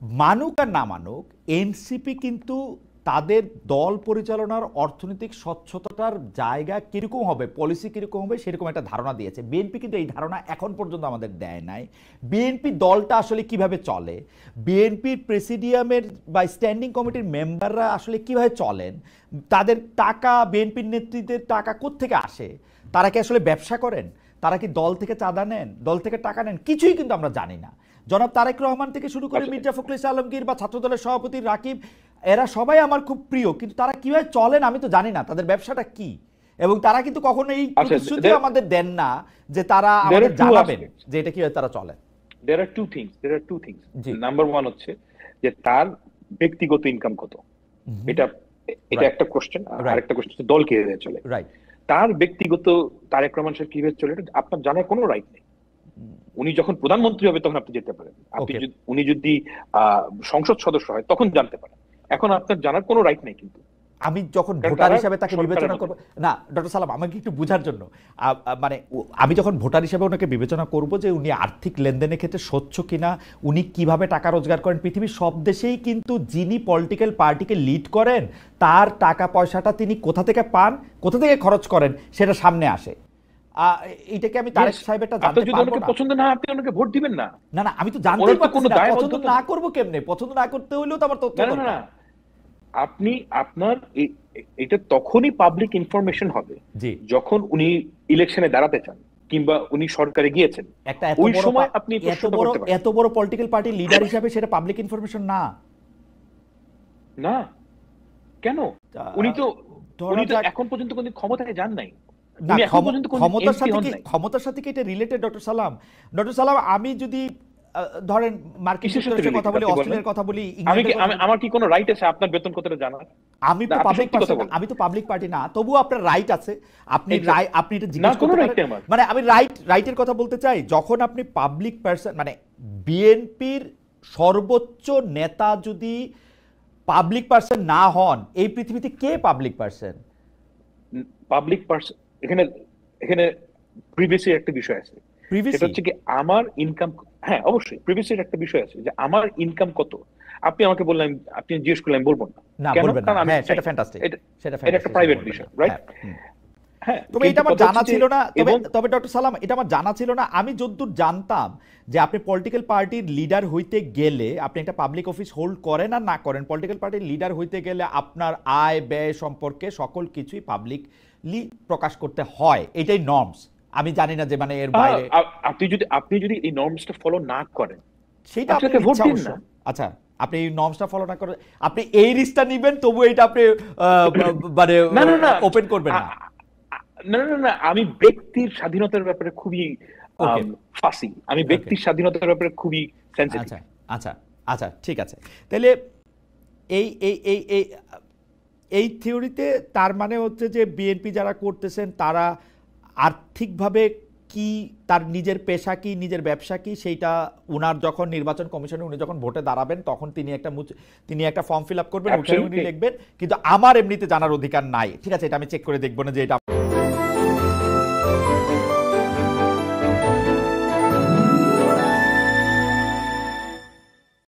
মানুক আর না মানুক, এনসিপি কিন্তু তাদের দল পরিচালনার অর্থনৈতিক স্বচ্ছতার জায়গা কিরকম হবে, পলিসি কিরকম হবে সেরকম একটা ধারণা দিয়েছে। বিএনপি কিন্তু এই ধারণা এখন পর্যন্ত আমাদের দেয় নাই। বিএনপি দলটা আসলে কিভাবে চলে, বিএনপির প্রেসিডিয়ামের বা স্ট্যান্ডিং কমিটির মেম্বাররা আসলে কিভাবে চলেন, তাদের টাকা, বিএনপির নেতৃত্বের টাকা কোত্থেকে আসে, তারা কি আসলে ব্যবসা করেন, তারা কি দল থেকে চাঁদা নেন, দল থেকে টাকা নেন, কিছুই কিন্তু আমরা জানি না। জনাব তারেক রহমান থেকে শুরু করে মির্জা ফখরুল ইসলাম আলমগীর বা ছাত্রদলের সভাপতি রাকিব, এরা সবাই আমার খুব প্রিয়, কিন্তু তারা কিভাবে চলেন আমি তো জানি না, তাদের ব্যবসাটা কি। এবং তারা কিন্তু কখনো এই প্রতিশ্রুতি আমাদের দেন না যে তারা আমাদের জানাবেন যে এটা কিভাবে তারা চলেন। There are two things. Number one হচ্ছে যে তার ব্যক্তিগত ইনকাম কত, এটা একটা কোশ্চেন। আর একটা কোশ্চেন হচ্ছে দল কিভাবে চলে। তার ব্যক্তিগত তারেক রহমান সাহেব কিভাবে চলে এটা আপনার জানার কোনো রাইট নেই। উনি যখন প্রধানমন্ত্রী হবে তখন আপনি যেতে পারেন, উনি যদি সংসদ সদস্য হয় তখন জানতে পারেন। এখন আপনার জানার কোনো রাইট নেই। কিন্তু আমি যখন ভোটার হিসেবে তাকে বিবেচনা করব না, ডক্টর সালাম আমাকে একটু বোঝার জন্য, মানে আমি যখন ভোটার হিসেবে ওনাকে বিবেচনা করব যে উনি আর্থিক লেনদেনের ক্ষেত্রে স্বচ্ছ কিনা, উনি কিভাবে টাকা রোজগার করেন, পৃথিবীর সব দেশেই কিন্তু যিনি পলিটিক্যাল পার্টিকে লিড করেন তার টাকা পয়সাটা তিনি কোথা থেকে পান, কোথা থেকে খরচ করেন সেটা সামনে আসে। এটাকে আমি তারেক সাহেবেরটা জানতে পারবো না। পছন্দ না আপনি ওনাকে ভোট দিবেন না। না না, আমি তো জানতেই পারছি না পছন্দ না করব কেমনে, পছন্দ না করতে হইলেও তো আমার তথ্য দরকার। আপনি আপনার এটা তখনই পাবলিক ইনফরমেশন হবে যখন উনি ইলেকশনে দাঁড়াতে চান কিংবা উনি সরকারে গিয়েছেন, ওই সময় আপনি এত বড় পলিটিক্যাল পার্টি লিডার হিসেবে সেটা পাবলিক ইনফরমেশন না। না কেন? উনি তো এখন পর্যন্ত কোনো ক্ষমতায় যান নাই। ক্ষমতার সাথে কি এটা রিলেটেড ডক্টর সালাম? ডক্টর সালাম, আমি যদি ধরেন মার্কিন যুক্তরাষ্ট্রের কথা বলি, অস্ট্রেলিয়ার কথা বলি, আমার কি কোনো রাইট আছে আপনার বেতন কতটা জানার? আমি তো পাবলিক পার্টি না, তবুও আপনার রাইট আছে। আপনি এটা জিজ্ঞেস করতে পারেন। মানে আমি রাইটের কথা বলতে চাই, যখন আপনি পাবলিক পারসন, মানে বিএনপির সর্বোচ্চ নেতা যদি পাবলিক পারসন না হন, এই পৃথিবীতে কে পাবলিক পারসন? পাবলিক পারসন এখানে প্রিভিয়াসের একটা বিষয় আছে, সেটা হচ্ছে কি আমার ইনকাম। হ্যাঁ অবশ্যই প্রিভিয়াসের একটা বিষয় আছে যে আমার ইনকাম কত। আপনি আমাকে বললেন, আপনি জিজ্ঞেস করলেন, বলবো না কেন? কারণ সেটা ফ্যান্টাস্টিক, এটা একটা প্রাইভেট বিষয়, রাইট? হ্যাঁ, তবে এটা আমার জানা ছিল না। তবে ডক্টর সালাম, এটা আমার জানা ছিল না। আমি যতদূর জানতাম যে আপনি পলিটিক্যাল পার্টির লিডার হইতে গেলে, আপনি একটা পাবলিক অফিস হোল্ড করেন আর না করেন, পলিটিক্যাল পার্টির লিডার হইতে গেলে আপনার আয় ব্যয় সম্পর্কে সকল কিছুই পাবলিকলি প্রকাশ করতে হয়, এটাই নর্মস। আমি জানি না যে মানে এর বাইরে আপনি যদি এই নর্মসটা ফলো না করেন সেটা আপনাকে ভোট দিন না। আচ্ছা, আপনি এই নর্মসটা ফলো না করেন, আপনি এই রিস্কটা নেবেন, তবু এটা আপনি মানে ওপেন করবেন না। না না না, আমি ব্যক্তির স্বাধীনতার ব্যাপারে খুবই ফাসি, আমি ব্যক্তির স্বাধীনতার ব্যাপারে খুবই সেনসিটিভ। আচ্ছা আচ্ছা আচ্ছা, ঠিক আছে। তাহলে এই এই এই এই এই থিওরিতে তার মানে হচ্ছে যে বিএনপি যারা করতেছেন তারা আর্থিকভাবে কি, তার নিজের পেশা কি, নিজের ব্যবসা কি, সেইটা উনার যখন নির্বাচন কমিশনে উনি যখন ভোটে দাঁড়াবেন তখন তিনি একটা ফর্ম ফিল আপ করবেন, উনি লিখবেন, কিন্তু আমার এমনিতে জানার অধিকার নাই। ঠিক আছে, এটা আমি চেক করে দেখবো না যে এটা